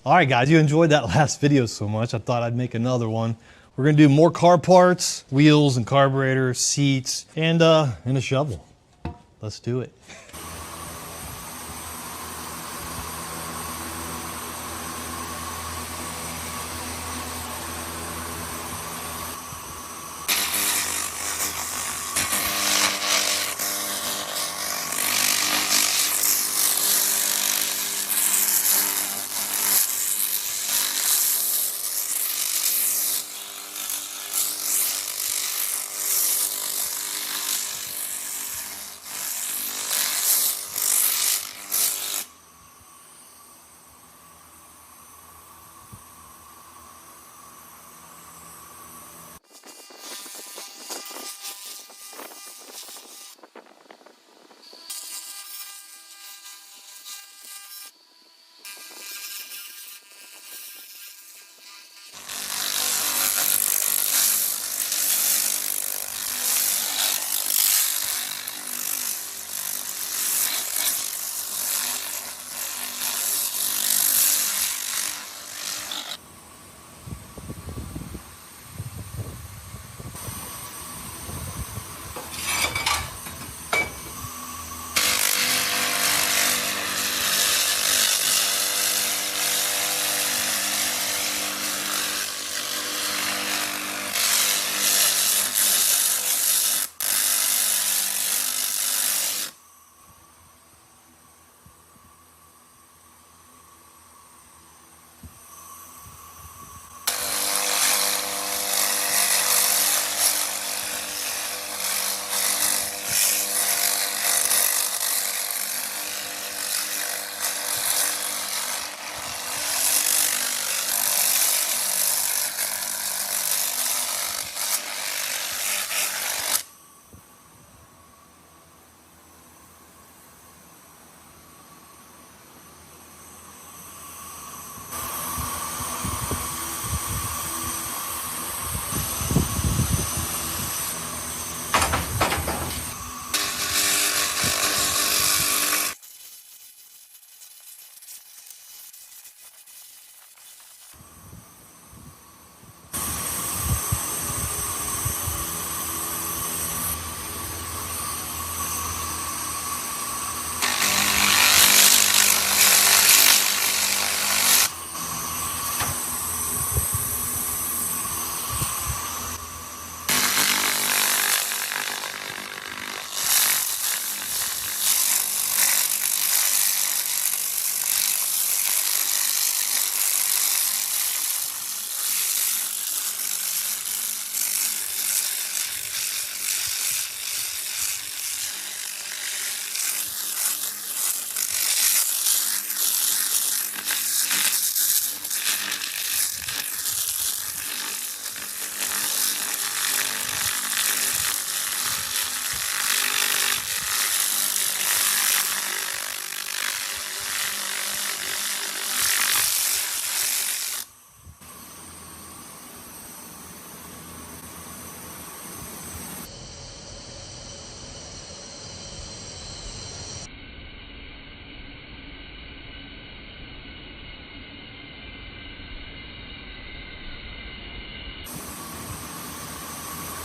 All right, guys, you enjoyed that last video so much, I thought I'd make another one. We're gonna do more car parts, wheels and carburetor, seats, and a shovel. Let's do it.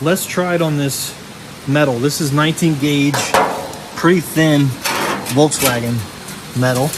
Let's try it on this metal. This is 19 gauge, pretty thin Volkswagen metal.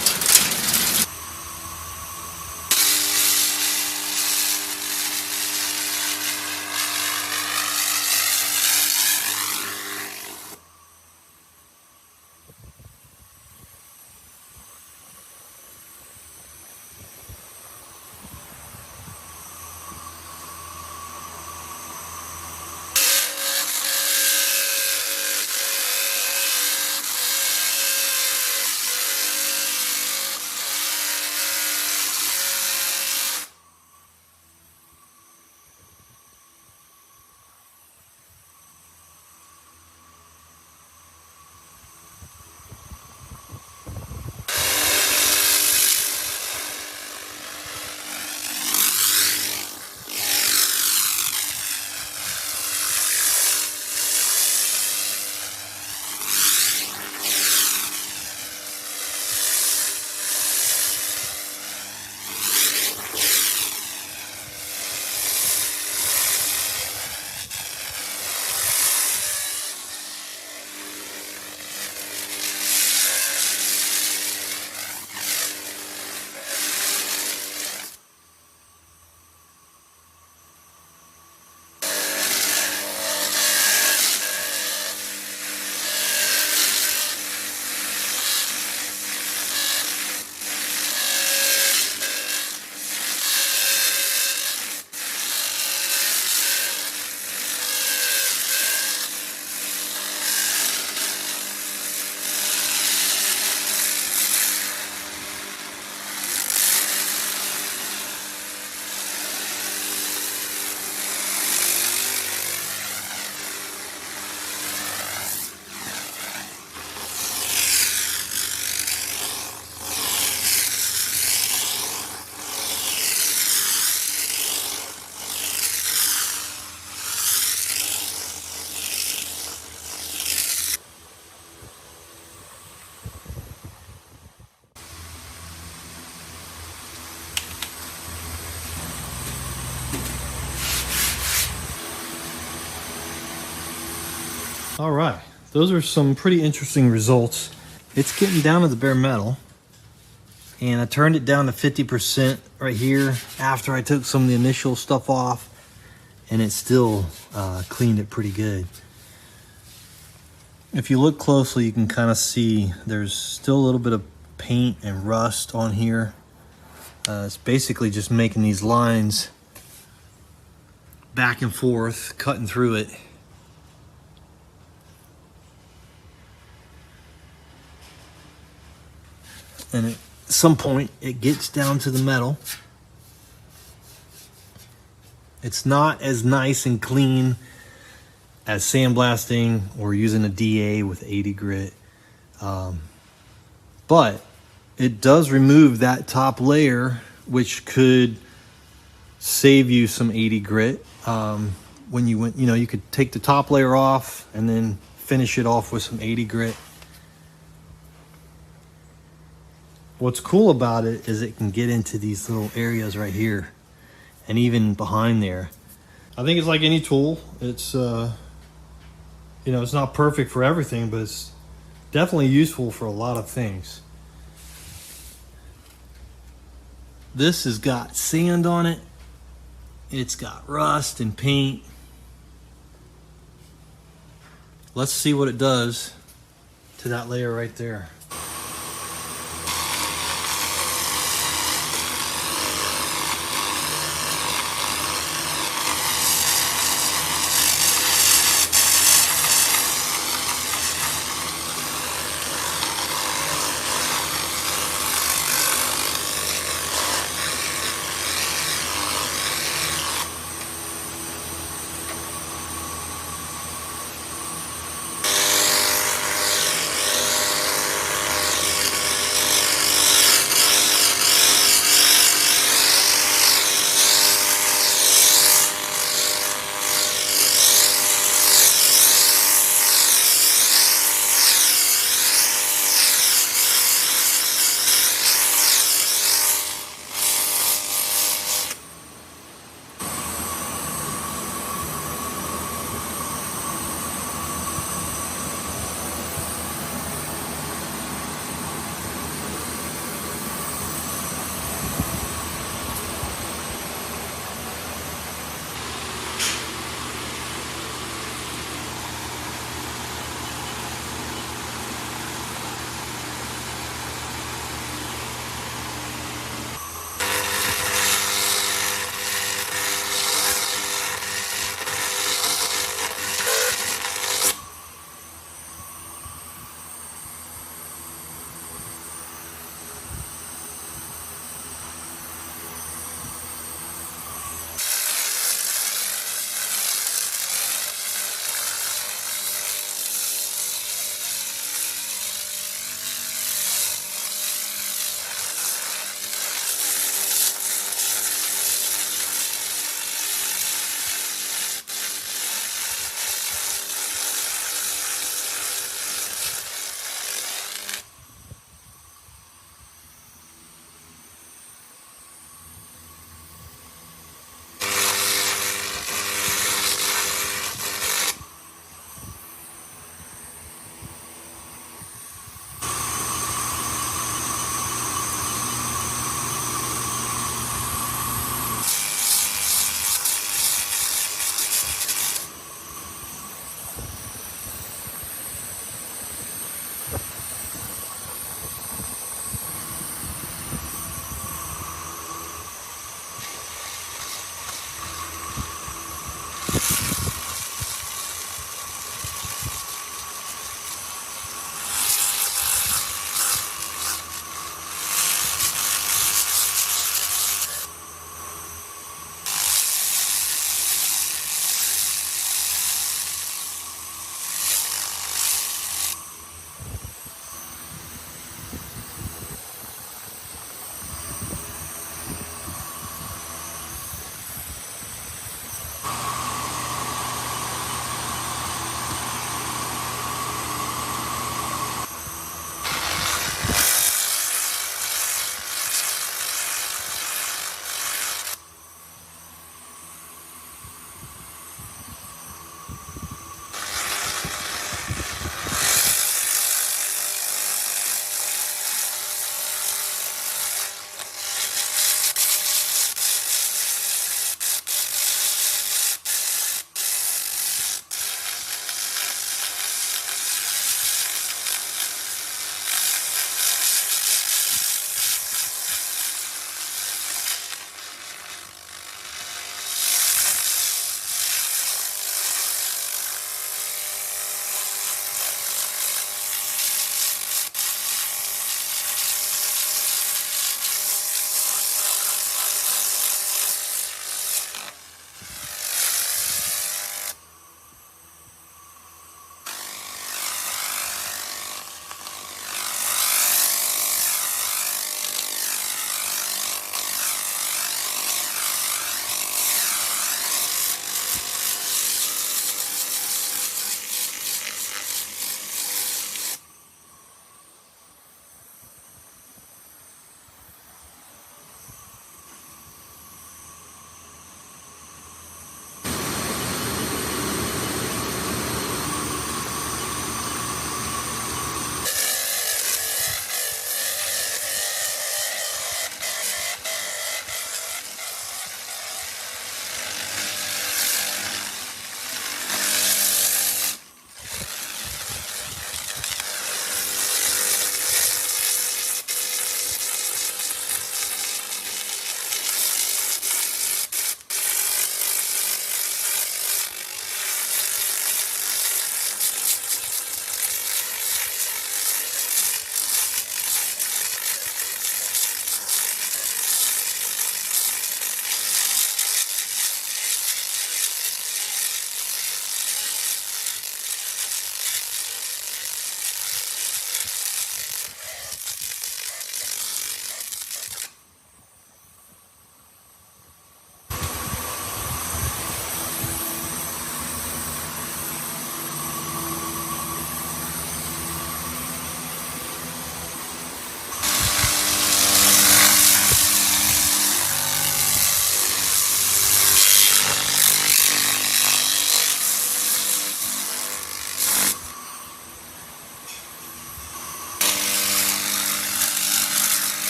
All right, those are some pretty interesting results. It's getting down to the bare metal, and I turned it down to 50% right here after I took some of the initial stuff off, and it still cleaned it pretty good. If you look closely, you can kind of see there's still a little bit of paint and rust on here. It's basically just making these lines back and forth, cutting through it. And at some point it gets down to the metal. It's not as nice and clean as sandblasting or using a DA with 80 grit, but it does remove that top layer, which could save you some 80 grit. When you went, you could take the top layer off and then finish it off with some 80 grit. What's cool about it is it can get into these little areas right here and even behind there. I think it's like any tool. It's it's not perfect for everything, but it's definitely useful for a lot of things. This has got sand on it. It's got rust and paint. Let's see what it does to that layer right there.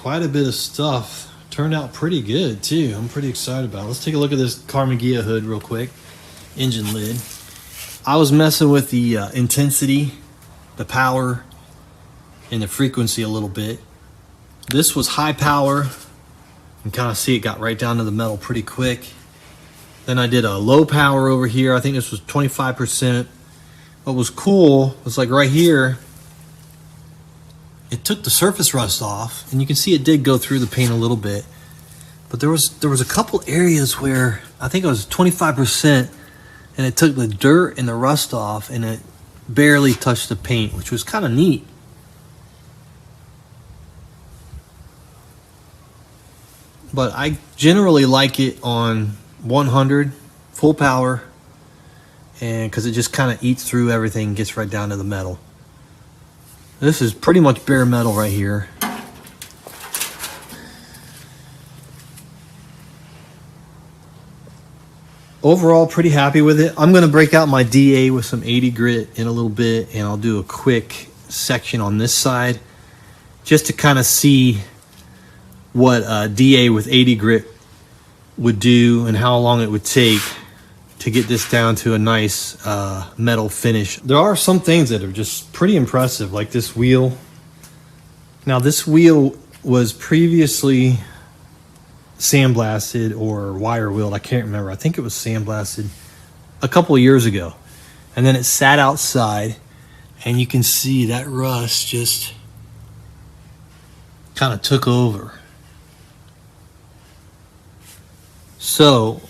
quite a bit of stuff. Turned out pretty good too. I'm pretty excited about it. Let's take a look at this Carmagia hood real quick. Engine lid. I was messing with the intensity, the power, and the frequency a little bit. This was high power. You can kind of see it got right down to the metal pretty quick. Then I did a low power over here. I think this was 25%. What was cool was like right here, it took the surface rust off, and you can see it did go through the paint a little bit. But there was a couple areas where I think it was 25%, and it took the dirt and the rust off, and it barely touched the paint, which was kind of neat. But I generally like it on 100 full power, and because it just kind of eats through everything, gets right down to the metal. This is pretty much bare metal right here. Overall, pretty happy with it. I'm going to break out my DA with some 80 grit in a little bit, and I'll do a quick section on this side just to kind of see what DA with 80 grit would do and how long it would take to get this down to a nice metal finish. There are some things that are just pretty impressive, like this wheel. Now this wheel was previously sandblasted or wire wheeled. I can't remember. I think it was sandblasted a couple of years ago. And then it sat outside, and you can see that rust just kind of took over. So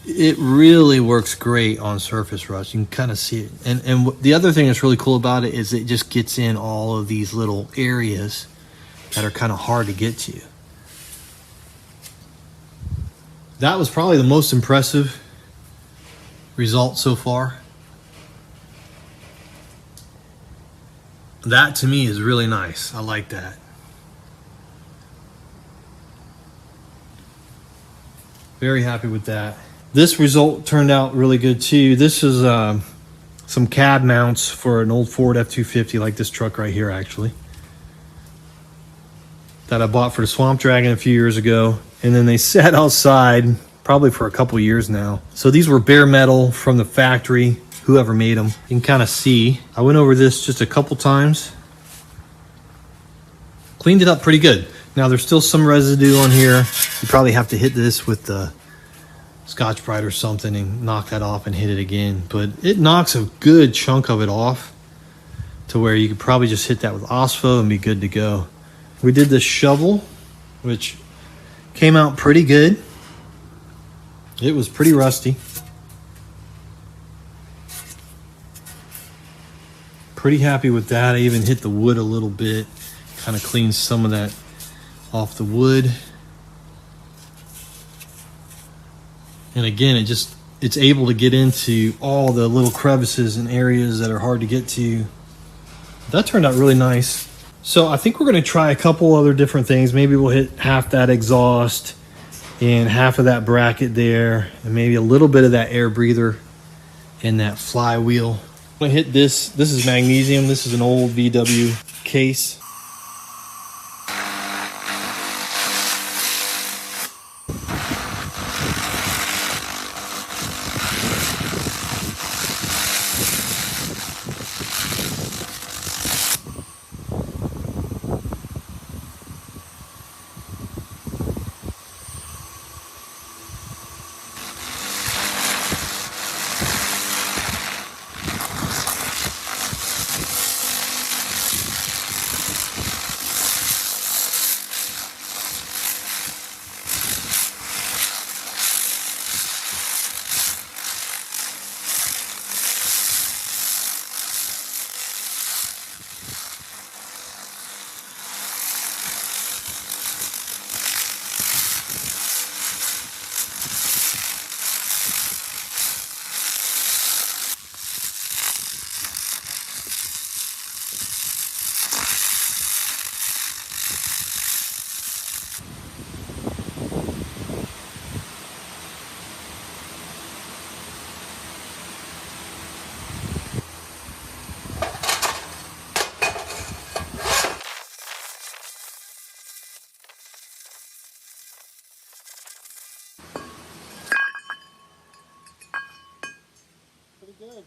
it really works great on surface rust. You can kind of see it. And the other thing that's really cool about it is it just gets in all of these little areas that are kind of hard to get to. That was probably the most impressive result so far. That to me is really nice. I like that. Very happy with that. This result turned out really good too. This is some cab mounts for an old Ford F-250, like this truck right here actually, that I bought for the Swamp Dragon a few years ago. And then they sat outside probably for a couple years now. So these were bare metal from the factory, whoever made them. You can kind of see. I went over this just a couple times. Cleaned it up pretty good. Now there's still some residue on here. You probably have to hit this with the Scotch-Brite or something and knock that off and hit it again. But it knocks a good chunk of it off to where you could probably just hit that with OSPO and be good to go. We did this shovel, which came out pretty good. It was pretty rusty. Pretty happy with that. I even hit the wood a little bit, kind of cleaned some of that off the wood. And again, it's able to get into all the little crevices and areas that are hard to get to. That turned out really nice. So I think we're going to try a couple other different things. Maybe we'll hit half that exhaust and half of that bracket there, and maybe a little bit of that air breather and that flywheel. I'm going to hit this. This is magnesium. This is an old VW case. good.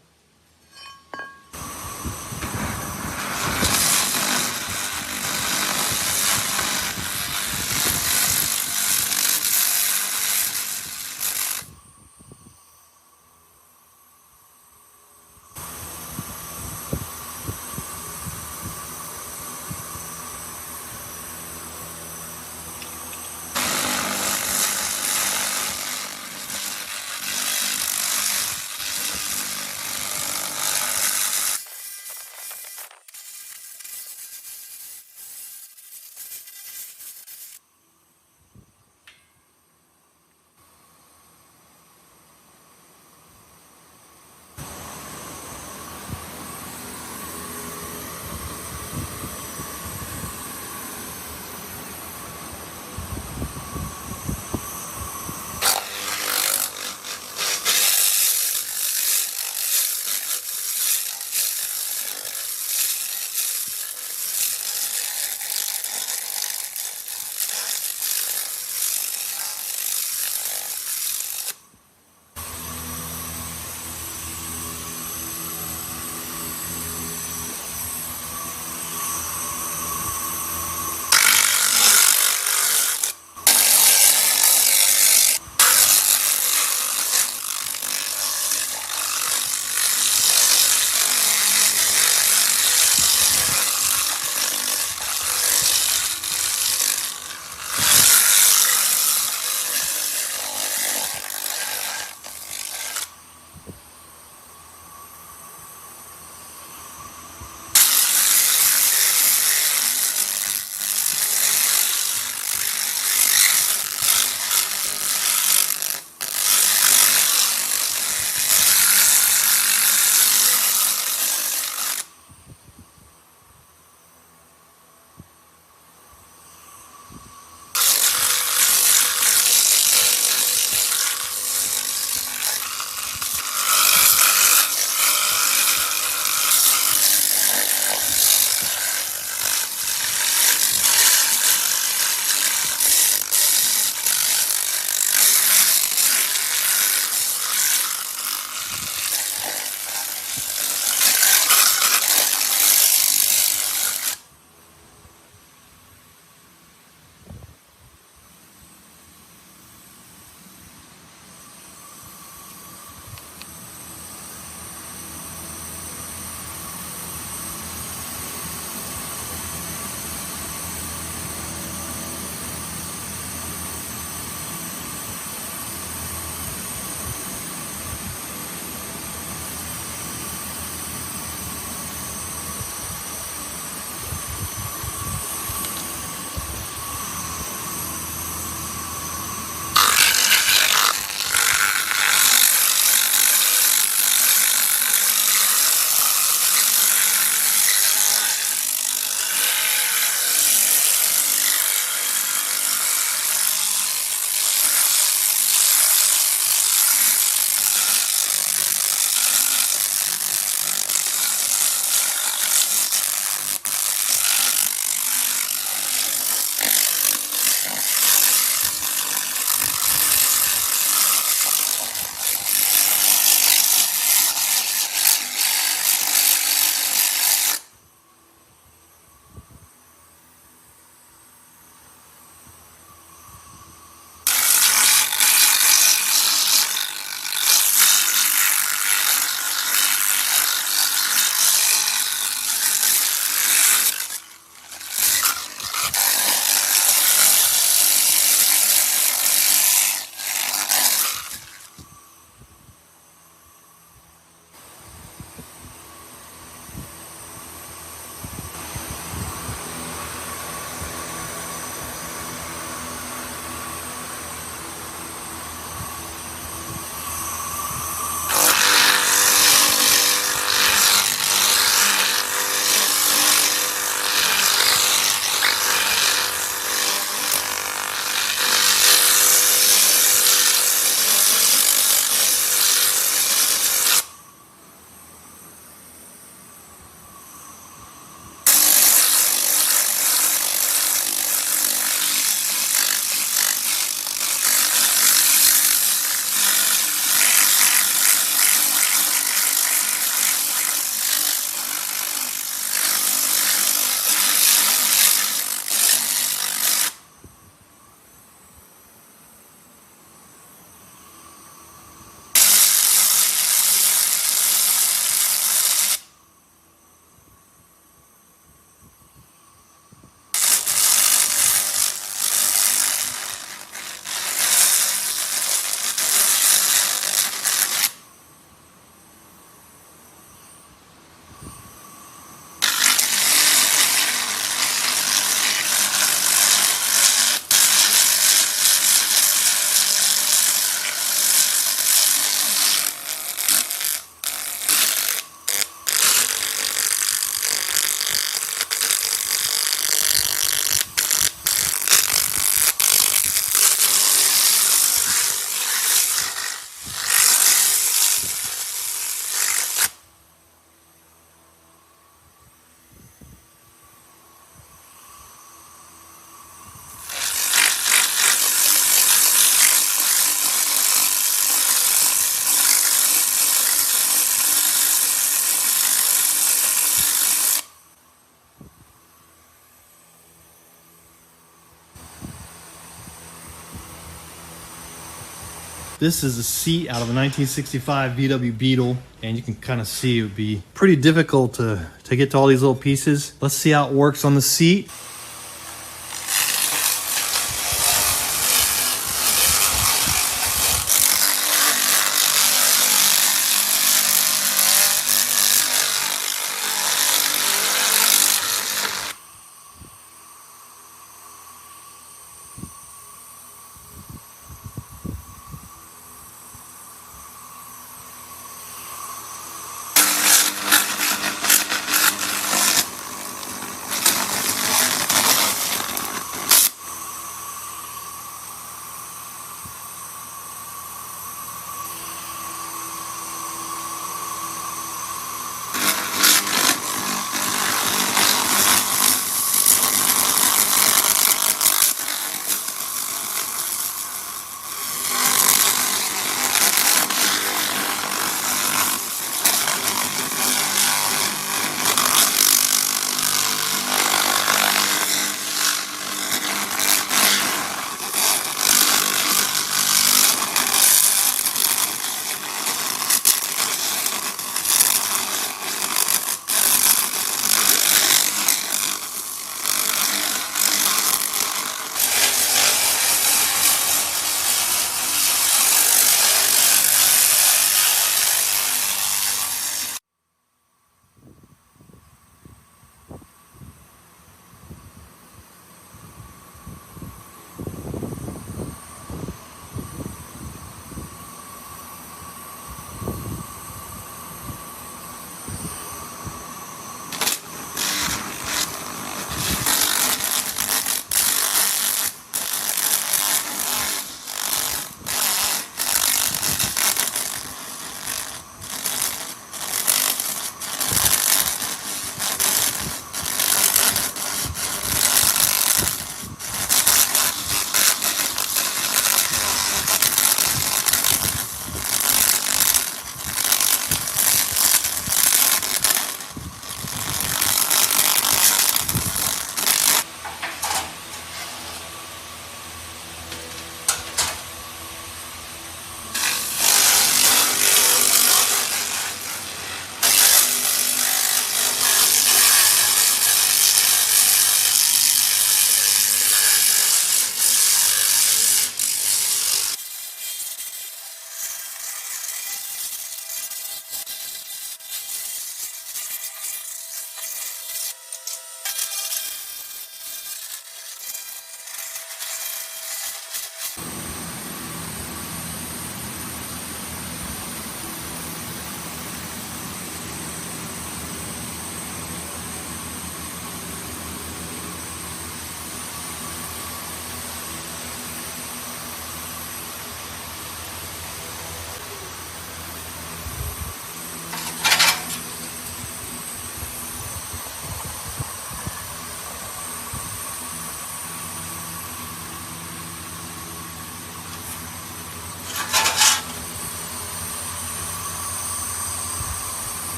This is a seat out of a 1965 VW Beetle, and you can kind of see it would be pretty difficult to get to all these little pieces. Let's see how it works on the seat.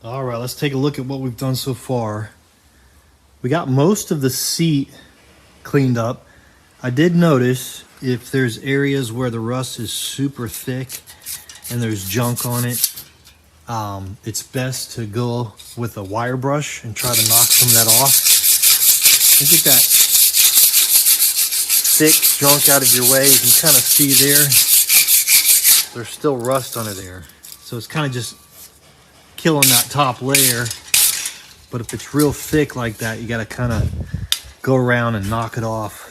All right, let's take a look at what we've done so far. We got most of the seat cleaned up. I did notice if there's areas where the rust is super thick and there's junk on it, it's best to go with a wire brush and try to knock some of that off and get that thick junk out of your way. You can kind of see there's still rust under there. So it's kind of just killing that top layer. But if it's real thick like that, you got to kind of go around and knock it off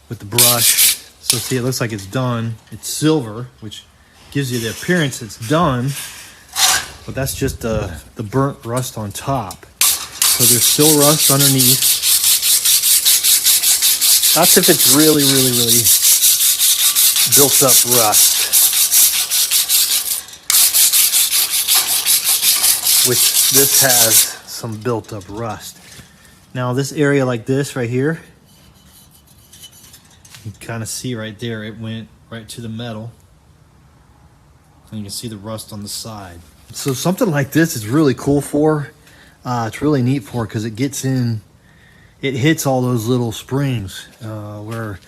with the brush. So see, it looks like it's done. It's silver, which gives you the appearance it's done, but that's just the burnt rust on top. So there's still rust underneath. That's if it's really, really, really built up rust, which this has some built up rust. Now this area like this right here, you can kind of see right there, it went right to the metal. And you can see the rust on the side. So something like this is really cool for, it's really neat for, because it gets in, it hits all those little springs, where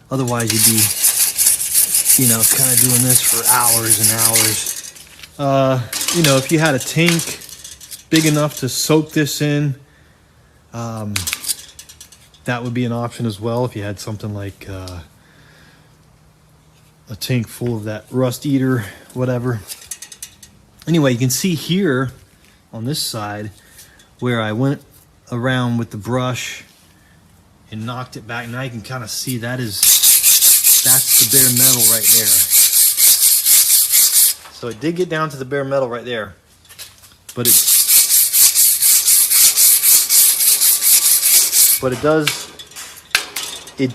otherwise you'd be, you know, kind of doing this for hours and hours. You know, if you had a tank big enough to soak this in, that would be an option as well. If you had something like a tank full of that rust eater, whatever. Anyway, you can see here on this side where I went around with the brush and knocked it back. Now you can kind of see that's the bare metal right there. So it did get down to the bare metal right there, but it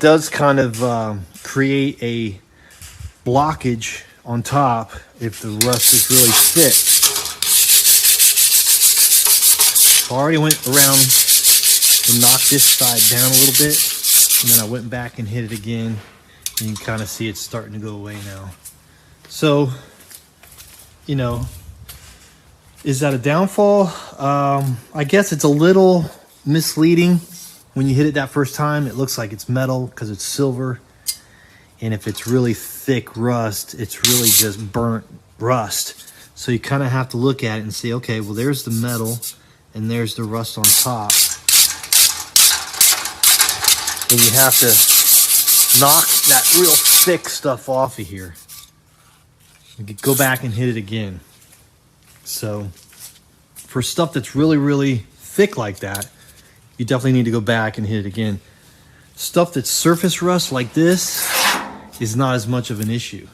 does kind of create a blockage on top if the rust is really thick. So I already went around and knocked this side down a little bit, and then I went back and hit it again, and you can kind of see it's starting to go away now. So, you know, is that a downfall? I guess it's a little misleading. When you hit it that first time, it looks like it's metal because it's silver. And if it's really thick rust, it's really just burnt rust. So you kind of have to look at it and say, okay, well, there's the metal and there's the rust on top. And you have to knock that real thick stuff off of here. You can go back and hit it again. So for stuff that's really, really thick like that, you definitely need to go back and hit it again. Stuff that's surface rust like this is not as much of an issue.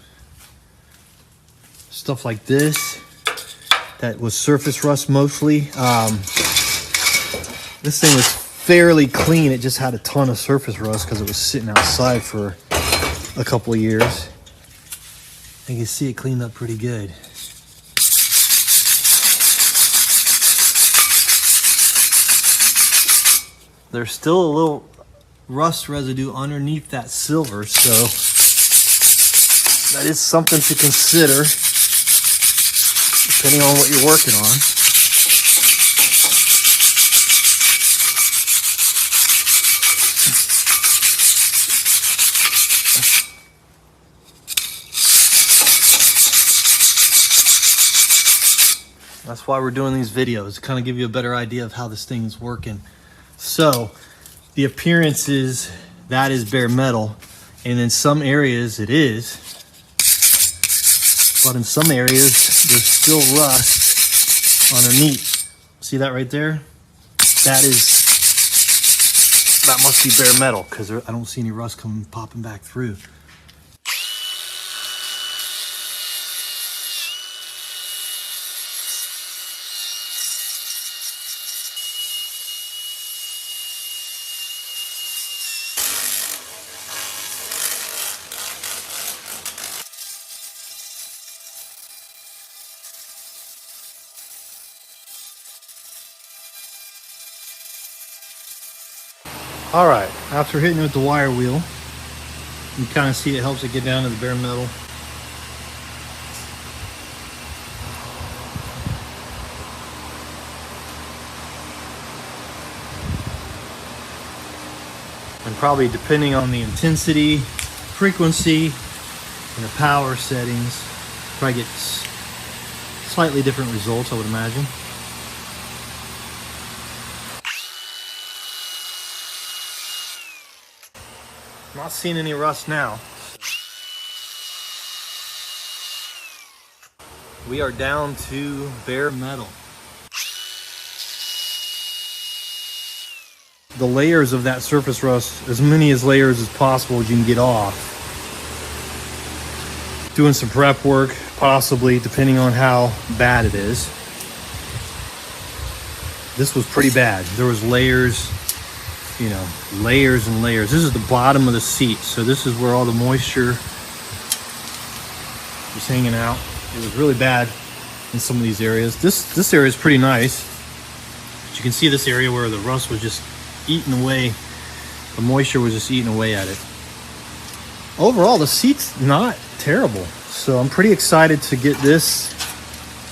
Stuff like this, that was surface rust mostly. This thing was fairly clean. It just had a ton of surface rust because it was sitting outside for a couple of years. You can see it cleaned up pretty good. There's still a little rust residue underneath that silver, so that is something to consider depending on what you're working on. That's why we're doing these videos, to kind of give you a better idea of how this thing is working. So the appearance is that is bare metal, and in some areas it is, but in some areas there's still rust underneath. See that right there? That must be bare metal, because I don't see any rust popping back through. All right, after hitting it with the wire wheel, you kind of see it helps it get down to the bare metal. probably depending on the intensity, frequency, and the power settings, probably get slightly different results, I would imagine. I'm not seeing any rust now. We are down to bare metal. The layers of that surface rust, as many layers as possible you can get off. Doing some prep work, possibly, depending on how bad it is. This was pretty bad. There was layers, you know, layers and layers. This is the bottom of the seat, so this is where all the moisture was hanging out. It was really bad in some of these areas. This area is pretty nice. But you can see this area where the rust was just eating away. The moisture was just eating away at it. Overall, the seat's not terrible. So I'm pretty excited to get this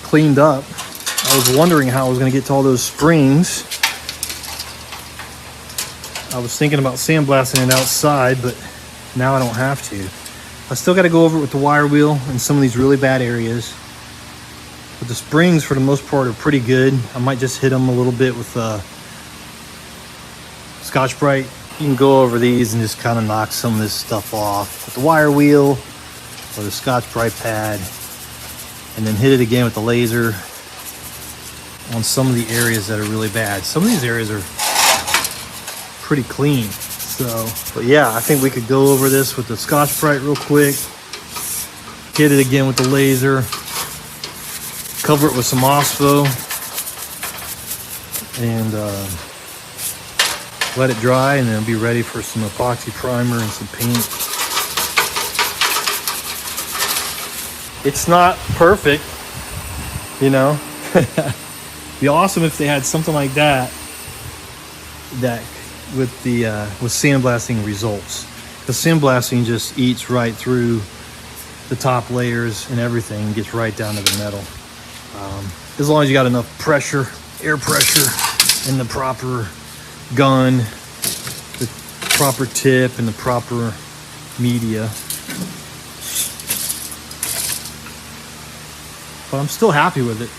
cleaned up. I was wondering how I was going to get to all those springs. I was thinking about sandblasting it outside, but now I don't have to. I still got to go over it with the wire wheel in some of these really bad areas. But the springs, for the most part, are pretty good. I might just hit them a little bit with Scotch-Brite. You can go over these and just kind of knock some of this stuff off with the wire wheel or the Scotch-Brite pad, and then hit it again with the laser on some of the areas that are really bad. Some of these areas are pretty clean. So, but yeah, I think we could go over this with the Scotch-Brite real quick, hit it again with the laser, cover it with some OSPO, and let it dry, and then be ready for some epoxy primer and some paint. It's not perfect, you know. Be awesome if they had something like that with sandblasting results. The sandblasting just eats right through the top layers and everything, and gets right down to the metal. As long as you got enough pressure, air pressure, in the proper gun, the proper tip, and the proper media. But I'm still happy with it.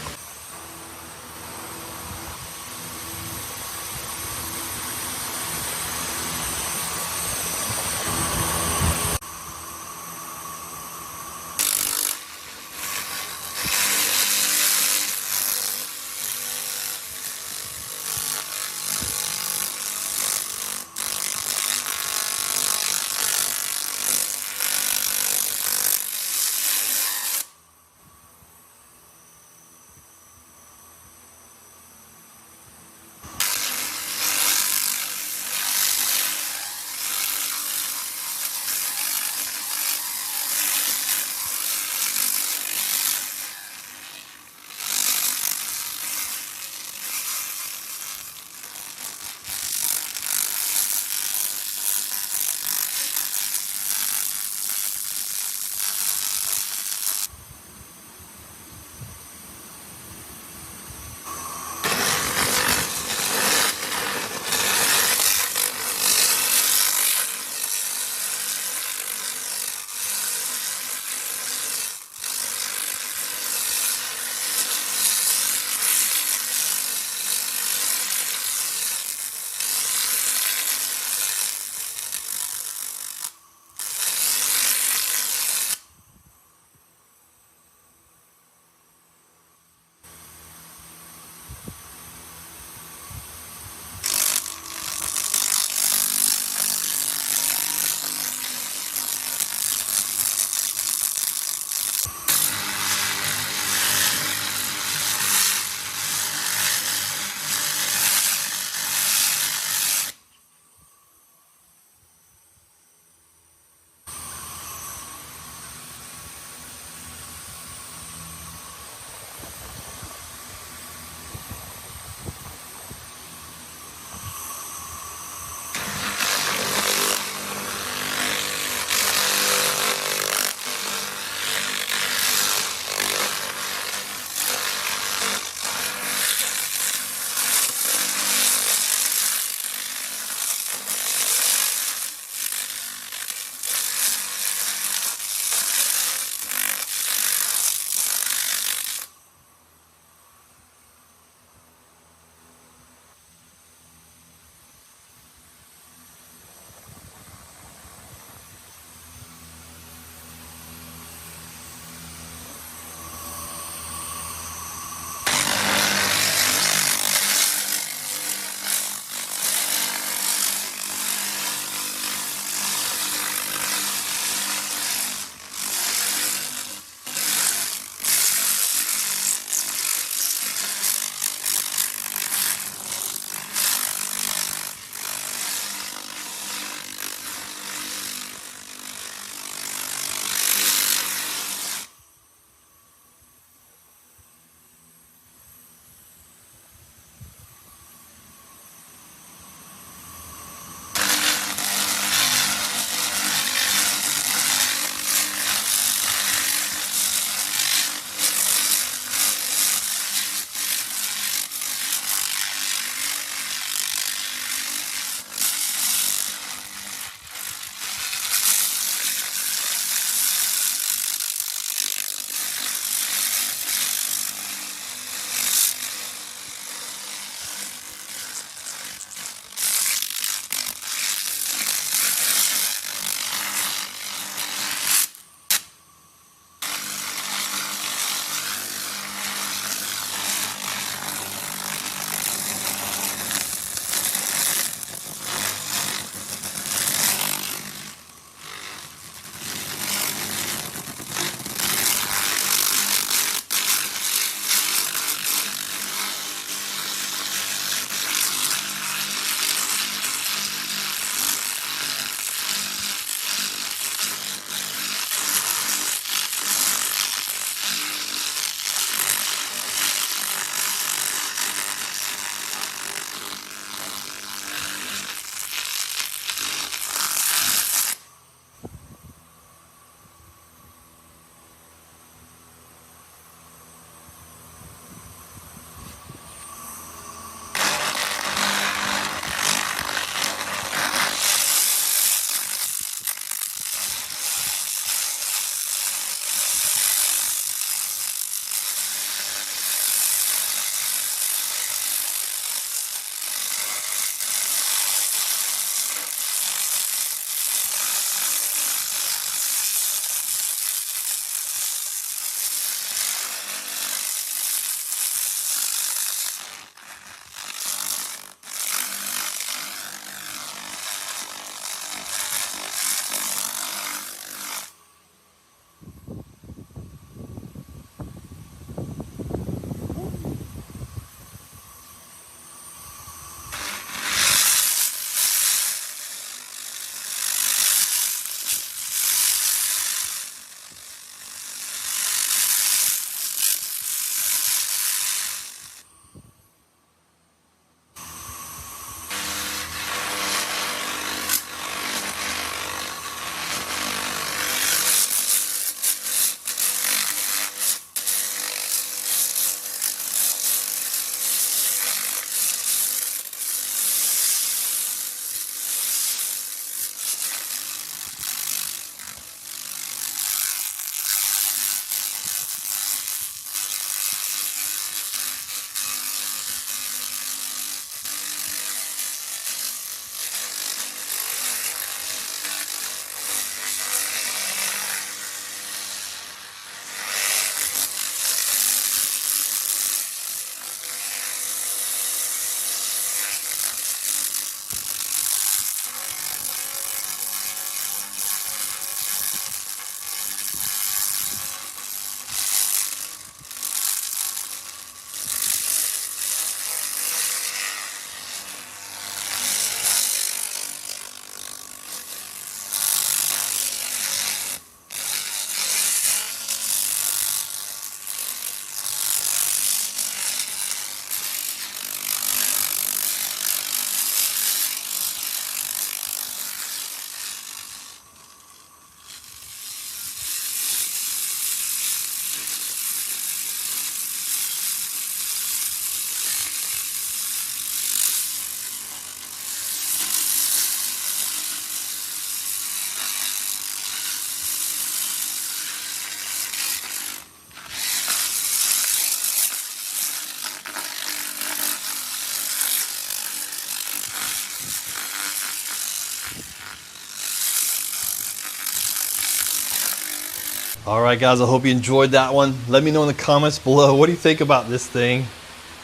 All right, guys, I hope you enjoyed that one. Let me know in the comments below, what do you think about this thing?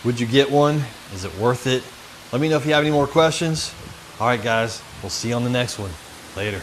Would you get one? Is it worth it? Let me know if you have any more questions. All right, guys, we'll see you on the next one. Later.